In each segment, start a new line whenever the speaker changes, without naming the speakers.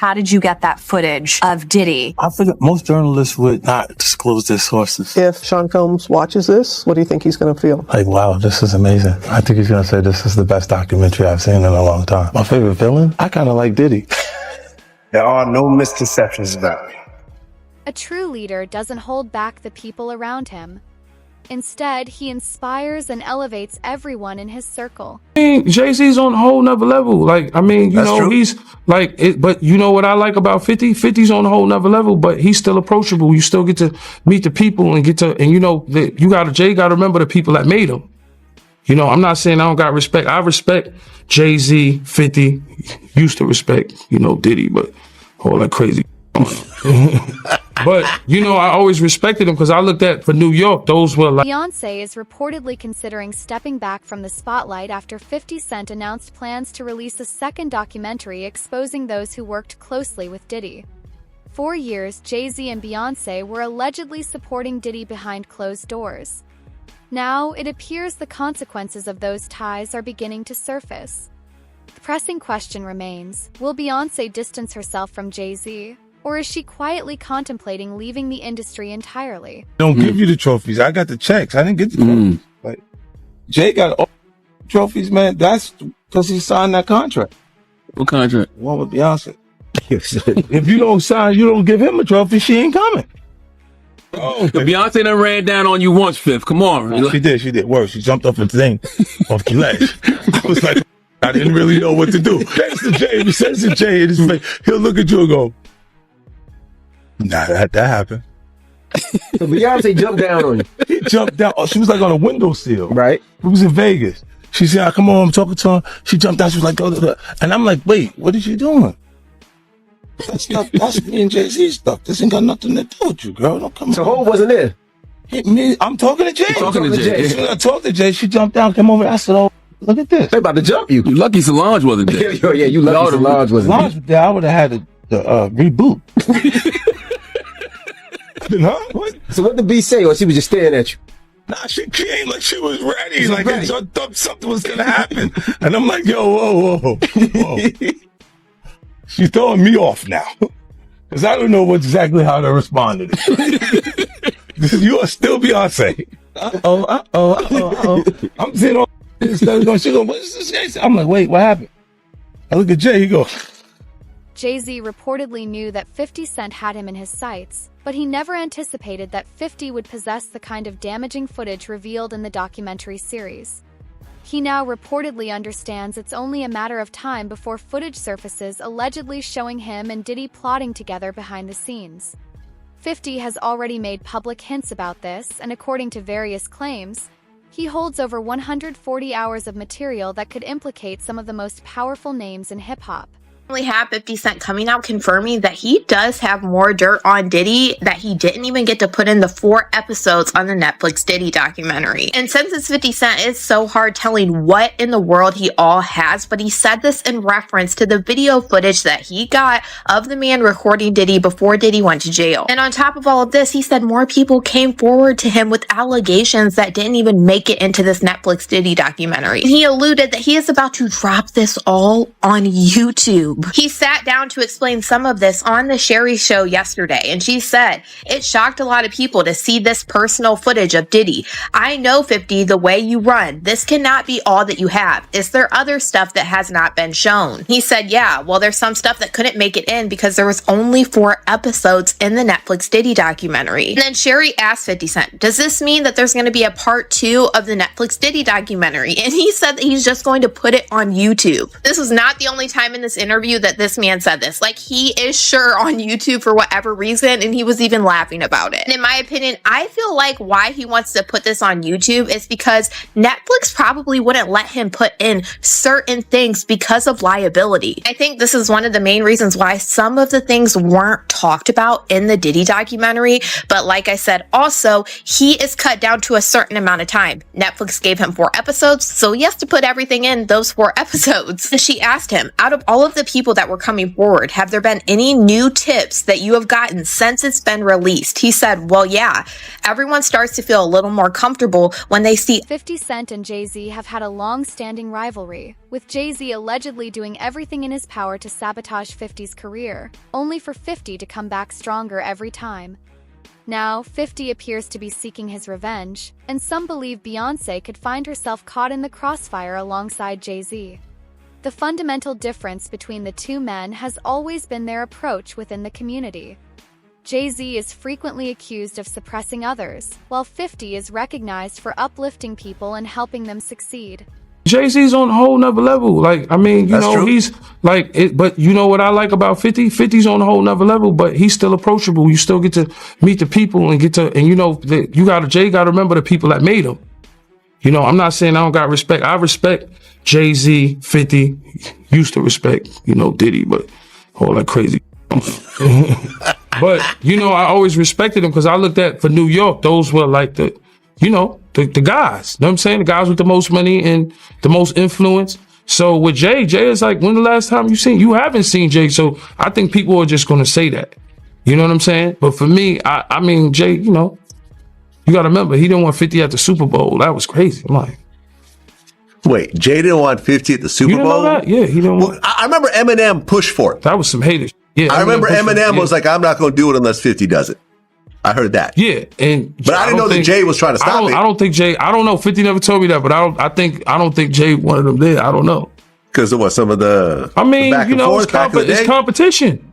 how did you get that footage of Diddy?
I figure most journalists would not disclose their sources.
If Sean Combs watches this, what do you think he's going to feel?
Like, wow, this is amazing. I think he's going to say this is the best documentary I've seen in a long time. My favorite villain? I kind of like Diddy.
There are no misconceptions about me.
A true leader doesn't hold back the people around him. Instead, he inspires and elevates everyone in his circle.
I mean, Jay-Z's on a whole nother level. Like, I mean, you know, he's like, but you know what I like about 50? 50's on a whole nother level, but he's still approachable. You still get to meet the people and you know, Jay got to remember the people that made him. You know, I'm not saying I don't got respect. I respect Jay-Z, 50, used to respect, you know, Diddy, but all that crazy. But, you know, I always respected him because I looked at, for New York, those were like...
Beyoncé is reportedly considering stepping back from the spotlight after 50 Cent announced plans to release a second documentary exposing those who worked closely with Diddy. For years, Jay-Z and Beyoncé were allegedly supporting Diddy behind closed doors. Now, it appears the consequences of those ties are beginning to surface. The pressing question remains, will Beyoncé distance herself from Jay-Z? Or is she quietly contemplating leaving the industry entirely?
Don't give you the trophies. I got the checks. I didn't get the trophies. Like, Jay got all the trophies, man. That's because he signed that contract.
What contract?
One with Beyonce. If you don't sign, you don't give him a trophy, she ain't coming.
Oh, Beyonce done ran down on you once, Fifth. Come on.
She did. Worse, she jumped off the thing, off the ledge. I was like, I didn't really know what to do. Thanks to Jay. If he says to Jay in his face, he'll look at you and go, nah, that happened.
So Beyonce jumped down on you.
He jumped down. Oh, she was like on a windowsill.
Right.
It was in Vegas. She said, come on, I'm talking to her. She jumped down. She was like, go. And I'm like, wait, what is she doing? That stuff, that's me and Jay-Z stuff. This ain't got nothing to do with you, girl. Don't come on.
So Hov wasn't there?
I'm talking to Jay.
Talking to Jay.
As soon as I talked to Jay, she jumped down, came over. I said, oh, look at this.
They about to jump you.
You lucky Solange wasn't there.
Yeah, you lucky Solange wasn't there.
Solange was there. I would have had the reboot. Huh? What?
So what did B say, or she was just staring at you?
Nah, she came like she was ready. Like I thought something was gonna happen. And I'm like, yo, whoa. She's throwing me off now. Because I don't know exactly how to respond to this. You are still Beyonce. I'm sitting on this stuff. She goes, what's this? I'm like, wait, what happened? I look at Jay, he goes.
Jay-Z reportedly knew that 50 Cent had him in his sights, but he never anticipated that 50 would possess the kind of damaging footage revealed in the documentary series. He now reportedly understands it's only a matter of time before footage surfaces allegedly showing him and Diddy plotting together behind the scenes. 50 has already made public hints about this, and according to various claims, he holds over 140 hours of material that could implicate some of the most powerful names in hip-hop.
Have 50 Cent coming out confirming that he does have more dirt on Diddy that he didn't even get to put in the 4 episodes on the Netflix Diddy documentary. And since it's 50 Cent, it's so hard telling what in the world he all has, but he said this in reference to the video footage that he got of the man recording Diddy before Diddy went to jail. And on top of all of this, he said more people came forward to him with allegations that didn't even make it into this Netflix Diddy documentary. And he alluded that he is about to drop this all on YouTube. He sat down to explain some of this on the Sherry Show yesterday, and she said, it shocked a lot of people to see this personal footage of Diddy. I know, 50, the way you run. This cannot be all that you have. Is there other stuff that has not been shown? He said, yeah, well, there's some stuff that couldn't make it in because there was only 4 episodes in the Netflix Diddy documentary. And then Sherry asked 50 Cent, does this mean that there's going to be a part 2 of the Netflix Diddy documentary? And he said that he's just going to put it on YouTube. This was not the only time in this interview that this man said this. Like, he is sure on YouTube for whatever reason, and he was even laughing about it. And in my opinion, I feel like why he wants to put this on YouTube is because Netflix probably wouldn't let him put in certain things because of liability. I think this is one of the main reasons why some of the things weren't talked about in the Diddy documentary. But like I said, also, he is cut down to a certain amount of time. Netflix gave him 4 episodes, so he has to put everything in those 4 episodes. And she asked him, out of all of the people that were coming forward. Have there been any new tips that you have gotten since it's been released? He said, well, yeah, everyone starts to feel a little more comfortable when they see
50 Cent and Jay-Z have had a long-standing rivalry, with Jay-Z allegedly doing everything in his power to sabotage 50's career, only for 50 to come back stronger every time. Now, 50 appears to be seeking his revenge, and some believe Beyoncé could find herself caught in the crossfire alongside Jay-Z. The fundamental difference between the two men has always been their approach within the community. Jay-Z is frequently accused of suppressing others, while 50 is recognized for uplifting people and helping them succeed.
Jay-Z's on a whole nother level. Like, I mean, you know,
true.
he's like, but you know what I like about 50? 50's on a whole nother level, but he's still approachable. You still get to meet the people and you know, Jay got to remember the people that made him. You know, I'm not saying I don't got respect. I respect Jay-Z, 50, used to respect, you know, Diddy, but all that crazy. But, you know, I always respected him because I looked at, for New York, those were like the, you know, the guys, you know what I'm saying? The guys with the most money and the most influence. So with Jay is like, when the last time you haven't seen Jay. So I think people are just going to say that, you know what I'm saying? But for me, I mean, Jay, you know, you got to remember, he didn't want 50 at the Super Bowl. That was crazy. I'm like,
wait, Jay didn't want 50 at the Super
you didn't
Bowl?
know that? Yeah, he didn't want.
I remember Eminem pushed for it.
That was some haters. Yeah,
I remember Eminem was like, I'm not going to do it unless 50 does it. I heard that.
Yeah,
but I didn't know that Jay was trying to stop it.
I don't think Jay. I don't know. 50 never told me that, but I don't think Jay wanted him there. I don't know.
Because of what, some of the.
I mean,
the back
you
and
know,
forth,
it's competition.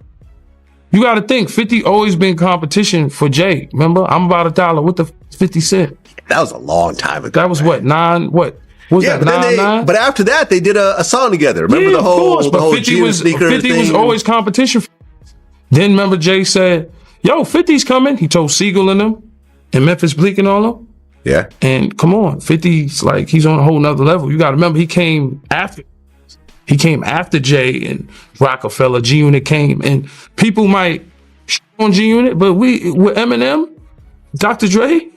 You got to think 50 always been competition for Jay. Remember, I'm about $1. What the 50 Cent?
That was a long time ago.
That was what, 9? What was that? 9?
But after that, they did a song together. Remember the whole,
but 50 was always competition. Then remember Jay said, yo, 50's coming. He told Siegel and them and Memphis Bleak and all them.
Yeah.
And come on, 50's like, he's on a whole nother level. You got to remember, he came after Jay and Rockefeller. G-Unit came, and people might on G-Unit, but with Eminem, Dr. Dre,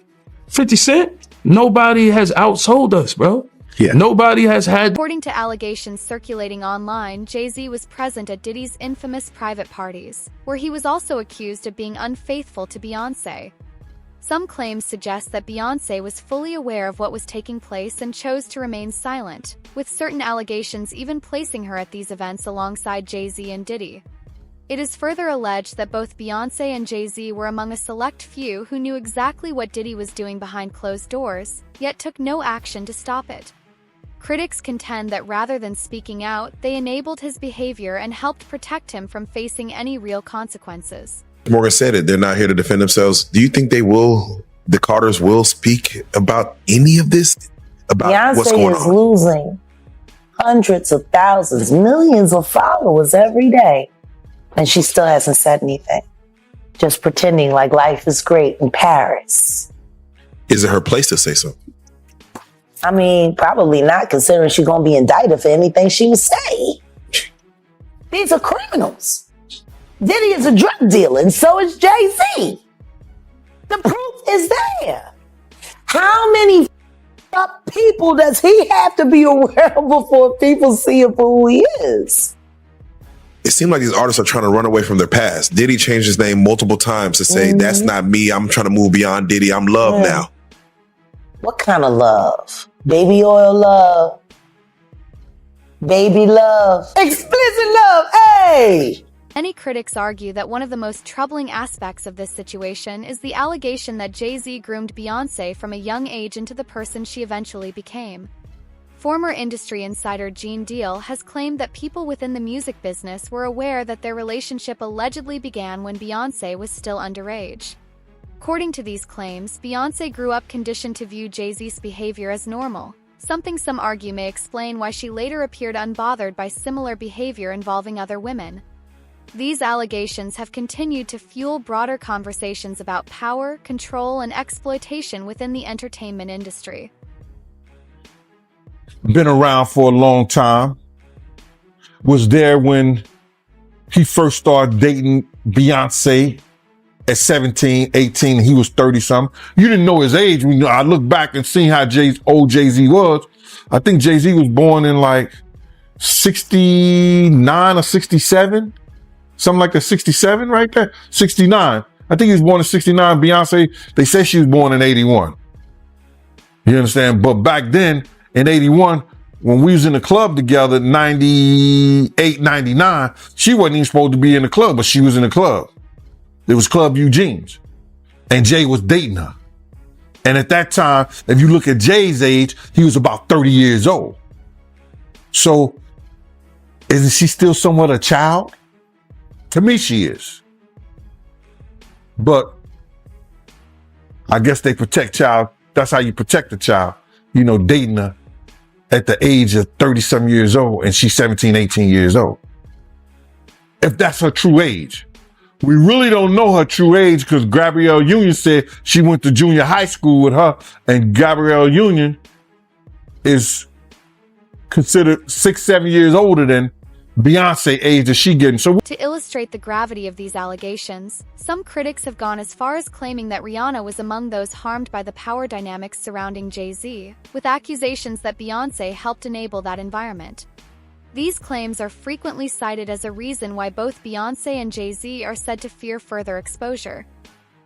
50 Cent, nobody has outsold us, bro.
Yeah.
Nobody has had.
According to allegations circulating online, Jay-Z was present at Diddy's infamous private parties, where he was also accused of being unfaithful to Beyoncé. Some claims suggest that Beyoncé was fully aware of what was taking place and chose to remain silent, with certain allegations even placing her at these events alongside Jay-Z and Diddy. It is further alleged that both Beyoncé and Jay-Z were among a select few who knew exactly what Diddy was doing behind closed doors, yet took no action to stop it. Critics contend that rather than speaking out, they enabled his behavior and helped protect him from facing any real consequences.
Morgan said it, they're not here to defend themselves. Do you think the Carters will speak about any of this? About
Beyonce
what's going
is
on?
losing hundreds of thousands, millions of followers every day. And she still hasn't said anything. Just pretending like life is great in Paris.
Is it her place to say so?
I mean, probably not, considering she's going to be indicted for anything she would say. These are criminals. Diddy is a drug dealer, and so is Jay-Z. The proof is there. How many people does he have to be aware of before people see him for who he is?
It seems like these artists are trying to run away from their past. Diddy changed his name multiple times to say, that's not me. I'm trying to move beyond Diddy. I'm love now.
What kind of love? Baby oil love? Baby love? Explicit love? Hey!
Many critics argue that one of the most troubling aspects of this situation is the allegation that Jay-Z groomed Beyoncé from a young age into the person she eventually became. Former industry insider Gene Deal has claimed that people within the music business were aware that their relationship allegedly began when Beyoncé was still underage. According to these claims, Beyoncé grew up conditioned to view Jay-Z's behavior as normal, something some argue may explain why she later appeared unbothered by similar behavior involving other women. These allegations have continued to fuel broader conversations about power, control, and exploitation within the entertainment industry.
Been around for a long time. Was there when he first started dating Beyonce at 17, 18, he was 30-something. You didn't know his age. I look back and see how old Jay-Z was. I think Jay-Z was born in like 69 or 67, something like a 67 right there. 69. I think he was born in 69. Beyonce, they say she was born in 81. You understand? But back then in 81, when we was in the club together, 98, 99, she wasn't even supposed to be in the club, but she was in the club. It was Club Eugene's. And Jay was dating her. And at that time, if you look at Jay's age, he was about 30 years old. So, isn't she still somewhat a child? To me, she is. But I guess they protect child. That's how you protect a child. You know, dating her at the age of 30-some years old and she's 17, 18 years old. If that's her true age. We really don't know her true age because Gabrielle Union said she went to junior high school with her, and Gabrielle Union is considered 6-7 years older than Beyonce age that she getting. So
to illustrate the gravity of these allegations, some critics have gone as far as claiming that Rihanna was among those harmed by the power dynamics surrounding Jay-Z, with accusations that Beyonce helped enable that environment. These claims are frequently cited as a reason why both Beyonce and Jay-Z are said to fear further exposure.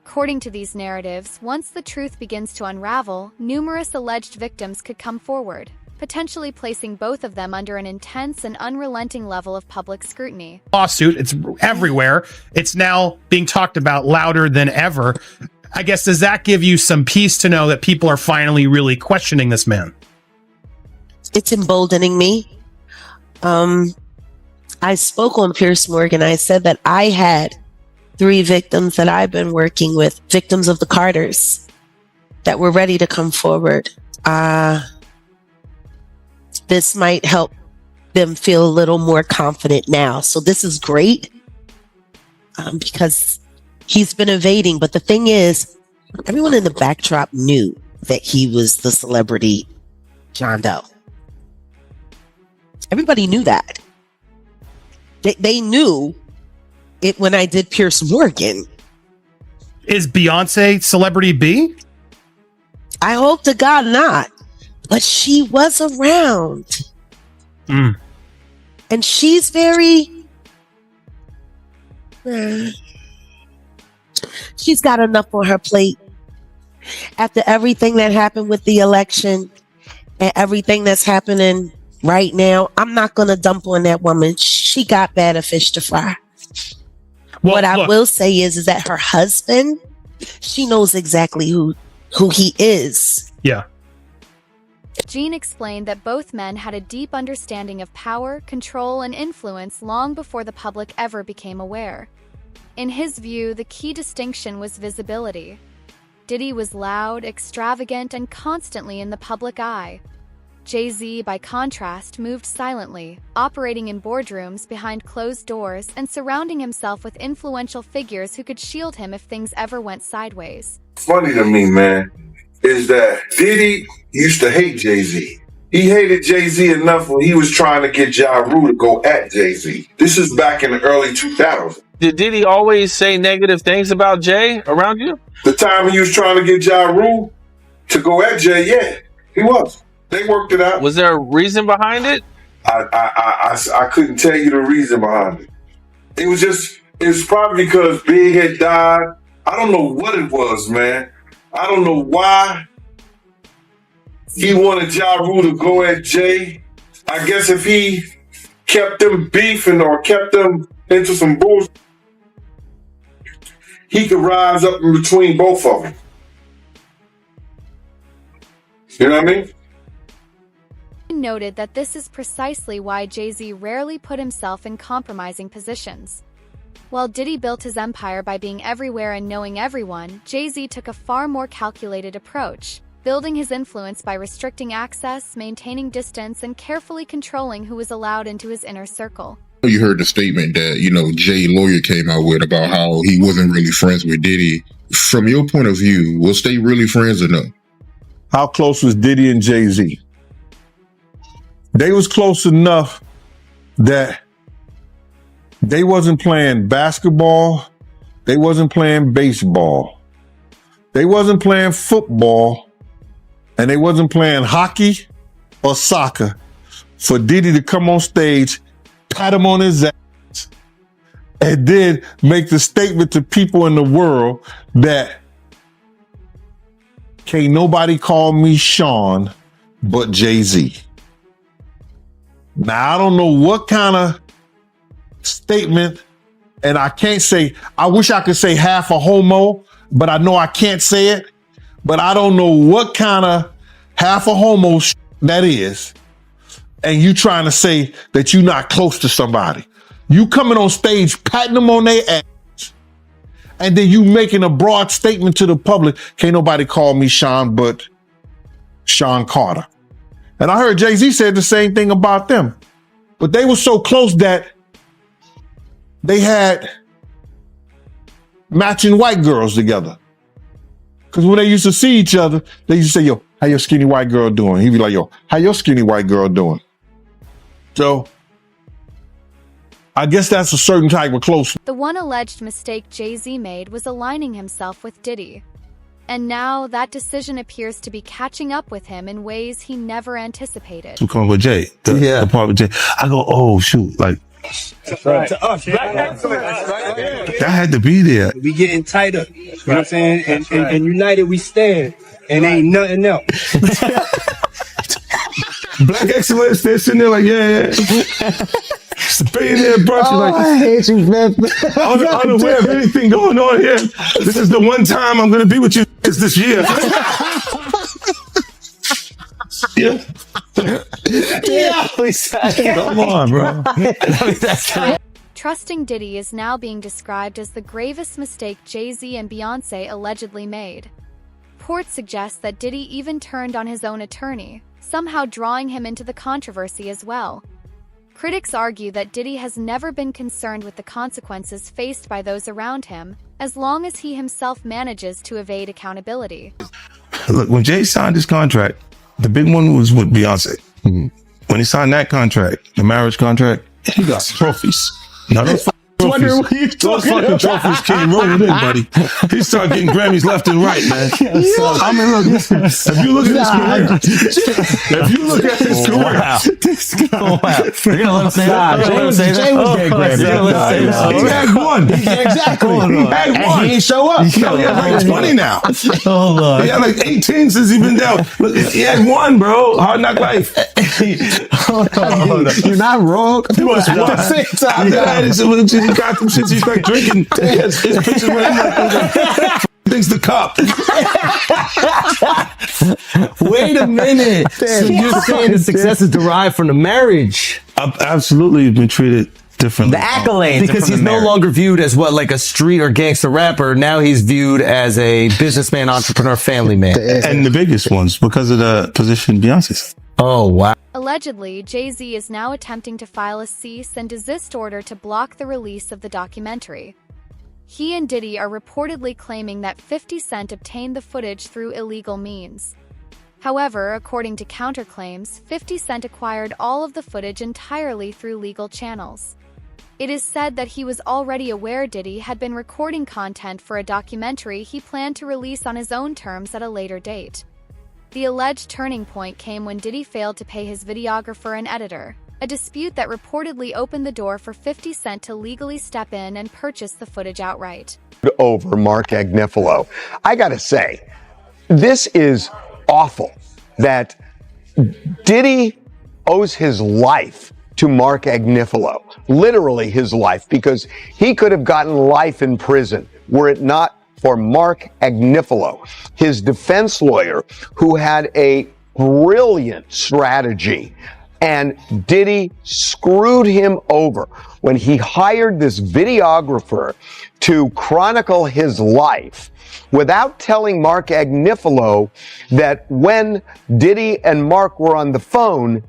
According to these narratives, once the truth begins to unravel, numerous alleged victims could come forward, potentially placing both of them under an intense and unrelenting level of public scrutiny.
Lawsuit, it's everywhere. It's now being talked about louder than ever. I guess, does that give you some peace to know that people are finally really questioning this man?
It's emboldening me. I spoke on Piers Morgan. I said that I had 3 victims that I've been working with, victims of the Carters, that were ready to come forward. This might help them feel a little more confident now. So this is great because he's been evading. But the thing is, everyone in the backdrop knew that he was the celebrity John Doe. Everybody knew that. They knew it when I did Piers Morgan.
Is Beyonce celebrity B?
I hope to God not. But she was around. And she's very... she's got enough on her plate. After everything that happened with the election and everything that's happening right now, I'm not going to dump on that woman. She got better fish to fry.
Well,
what I will say is that her husband, she knows exactly who he is.
Yeah.
Gene explained that both men had a deep understanding of power, control, and influence long before the public ever became aware. In his view, the key distinction was visibility. Diddy was loud, extravagant, and constantly in the public eye. Jay-Z, by contrast, moved silently, operating in boardrooms behind closed doors and surrounding himself with influential figures who could shield him if things ever went sideways.
Funny to me, man, is that Diddy used to hate Jay-Z. He hated Jay-Z enough when he was trying to get Ja Rule to go at Jay-Z. This is back in the early 2000s.
Did Diddy always say negative things about Jay around you?
The time he was trying to get Ja Rule to go at Jay, yeah, he was. They worked it out.
Was there a reason behind it?
I couldn't tell you the reason behind it. It was probably because Big had died. I don't know what it was, man. I don't know why he wanted Ja Rule to go at Jay. I guess if he kept them beefing or kept them into some bullshit, he could rise up in between both of them. You know what I mean?
Noted that this is precisely why Jay-Z rarely put himself in compromising positions. While Diddy built his empire by being everywhere and knowing everyone, Jay-Z took a far more calculated approach, building his influence by restricting access, maintaining distance, and carefully controlling who was allowed into his inner circle.
You heard the statement that, Jay lawyer came out with about how he wasn't really friends with Diddy. From your point of view, was they really friends or no?
How close was Diddy and Jay-Z? They was close enough that they wasn't playing basketball. They wasn't playing baseball. They wasn't playing football. And they wasn't playing hockey or soccer. for Diddy to come on stage, pat him on his ass, and then make the statement to people in the world that can't nobody call me Sean but Jay-Z. Now, I don't know what kind of statement, and I can't say, I wish I could say half a homo, but I know I can't say it. But I don't know what kind of half a homo that is. And you trying to say that you're not close to somebody. You coming on stage, patting them on their ass, and then you making a broad statement to the public, can't nobody call me Sean but Sean Carter. And I heard Jay-Z said the same thing about them. But they were so close that they had matching white girls together. Because when they used to see each other, they used to say, yo, how your skinny white girl doing? He'd be like, yo, how your skinny white girl doing? So I guess that's a certain type of close.
The one alleged mistake Jay-Z made was aligning himself with Diddy. And now that decision appears to be catching up with him in ways he never anticipated.
Who come with Jay? The part with Jay. I go, oh shoot, like
Right. To us, Black excellence. Right?
that had to be there.
We getting tighter. You know what I'm saying? And united we stand. And ain't nothing else.
Black excellence, they're sitting there like, yeah. It's a billionaire brunch.
Oh,
Like,
I hate you, man.
unaware of anything going on here. This is the one time I'm going to be with you this year. Yeah. Come on, bro.
Trusting Diddy is now being described as the gravest mistake Jay-Z and Beyoncé allegedly made. Reports suggest that Diddy even turned on his own attorney, somehow drawing him into the controversy as well. Critics argue that Diddy has never been concerned with the consequences faced by those around him, as long as he himself manages to evade accountability.
Look, when Jay signed his contract, the big one was with Beyonce. When he signed that contract, the marriage contract, he got trophies. Now those trophies, those fucking trophies came rolling in, buddy. He started getting Grammys left and right, man. I mean, look, if you look at his career,
Jay was getting Grammys.
He had one.
Exactly.
He had one.
And he ain't show up.
He had like 20 now. He had like 18 since he been down. Look, he had one, bro. Hard Knock Life.
You're not wrong.
He was one. He got them shits. He's like drinking. His pictures where he's things the cup.
Wait a minute. So you're saying the success is derived from the marriage?
I've absolutely been treated differently.
The accolades. Because he's no longer viewed as what, like a street or gangster rapper. Now he's viewed as a businessman, entrepreneur, family man.
And the biggest ones because of the position Beyonce's.
Oh, wow.
Allegedly, Jay-Z is now attempting to file a cease and desist order to block the release of the documentary. He and Diddy are reportedly claiming that 50 Cent obtained the footage through illegal means. However, according to counterclaims, 50 Cent acquired all of the footage entirely through legal channels. It is said that he was already aware Diddy had been recording content for a documentary he planned to release on his own terms at a later date. The alleged turning point came when Diddy failed to pay his videographer and editor, a dispute that reportedly opened the door for 50 Cent to legally step in and purchase the footage outright.
Over Mark Agnifilo. I gotta say, this is awful that Diddy owes his life to Mark Agnifilo, literally his life, because he could have gotten life in prison were it not for Mark Agnifilo, his defense lawyer, who had a brilliant strategy. And Diddy screwed him over when he hired this videographer to chronicle his life without telling Mark Agnifilo that when Diddy and Mark were on the phone,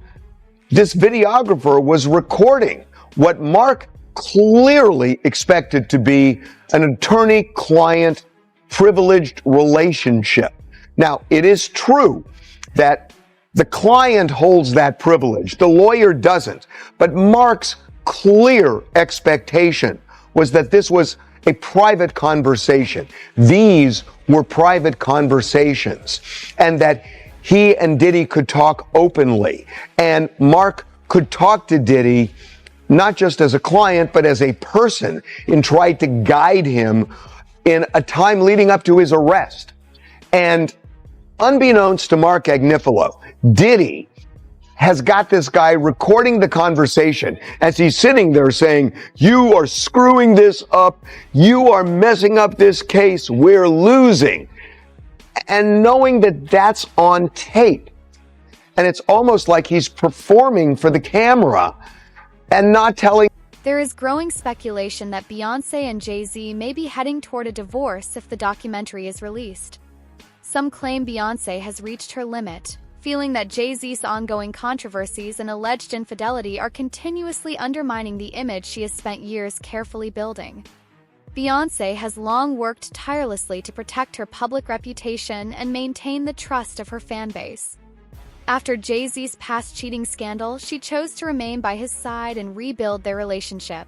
this videographer was recording what Mark clearly expected to be an attorney-client privileged relationship. Now, it is true that the client holds that privilege. The lawyer doesn't. But Mark's clear expectation was that this was a private conversation. These were private conversations. And that he and Diddy could talk openly. And Mark could talk to Diddy, not just as a client, but as a person, and tried to guide him in a time leading up to his arrest. And unbeknownst to Mark Agnifilo, Diddy has got this guy recording the conversation as he's sitting there saying, "You are screwing this up. You are messing up this case. We're losing." And knowing that that's on tape. And it's almost like he's performing for the camera and not telling.
There is growing speculation that Beyoncé and Jay-Z may be heading toward a divorce if the documentary is released. Some claim Beyoncé has reached her limit, feeling that Jay-Z's ongoing controversies and alleged infidelity are continuously undermining the image she has spent years carefully building. Beyoncé has long worked tirelessly to protect her public reputation and maintain the trust of her fan base. After Jay-Z's past cheating scandal, she chose to remain by his side and rebuild their relationship.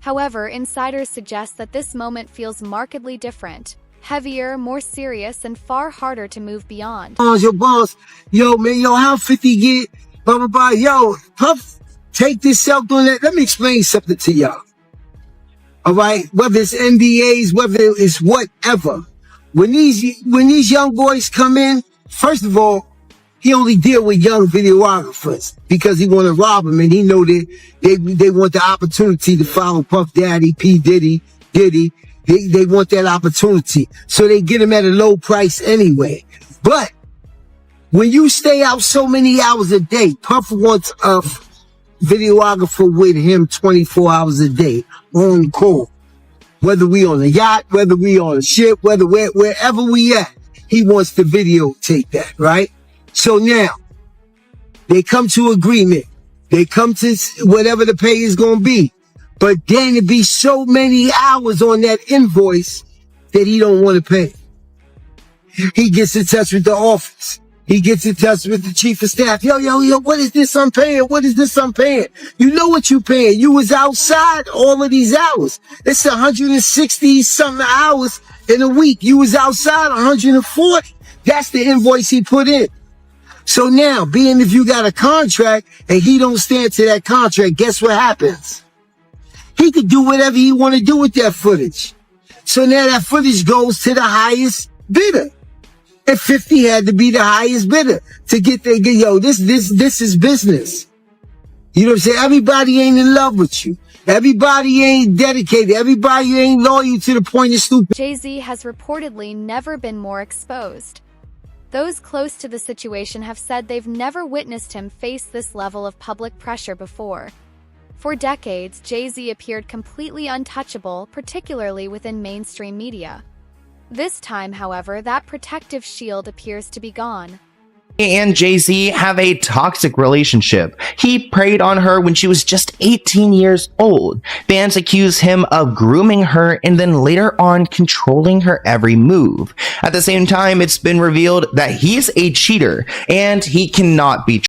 However, insiders suggest that this moment feels markedly different, heavier, more serious, and far harder to move beyond.
Your boss, yo, man, yo, how 50 get, blah, blah, blah, yo, Puff, take this out doing that. Let me explain something to y'all. All right, whether it's NDAs, whether it's whatever. When these young boys come in, first of all, he only deal with young videographers because he want to rob them, and he know that they want the opportunity to follow Puff Daddy, P. Diddy. They want that opportunity. So they get him at a low price anyway. But when you stay out so many hours a day, Puff wants a videographer with him 24 hours a day on call. Whether we on a yacht, whether we on a ship, wherever we at, he wants to videotape that, right? So now they come to agreement. They come to whatever the pay is going to be. But then it be so many hours on that invoice that he don't want to pay. He gets in touch with the office. He gets in touch with the chief of staff. Yo, what is this I'm paying? What is this I'm paying? You know what you paying. You was outside all of these hours. It's 160 something hours in a week. You was outside 140. That's the invoice he put in. So now, being if you got a contract and he don't stand to that contract, guess what happens? He could do whatever he want to do with that footage. So now that footage goes to the highest bidder. And 50 had to be the highest bidder to get there. Yo, this is business. You know what I'm saying? Everybody ain't in love with you. Everybody ain't dedicated. Everybody ain't loyal to the point of stupid.
Jay-Z has reportedly never been more exposed. Those close to the situation have said they've never witnessed him face this level of public pressure before. For decades, Jay-Z appeared completely untouchable, particularly within mainstream media. This time, however, that protective shield appears to be gone.
And Jay-Z have a toxic relationship. He preyed on her when she was just 18 years old. Fans accuse him of grooming her and then later on controlling her every move. At the same time, it's been revealed that he's a cheater and he cannot be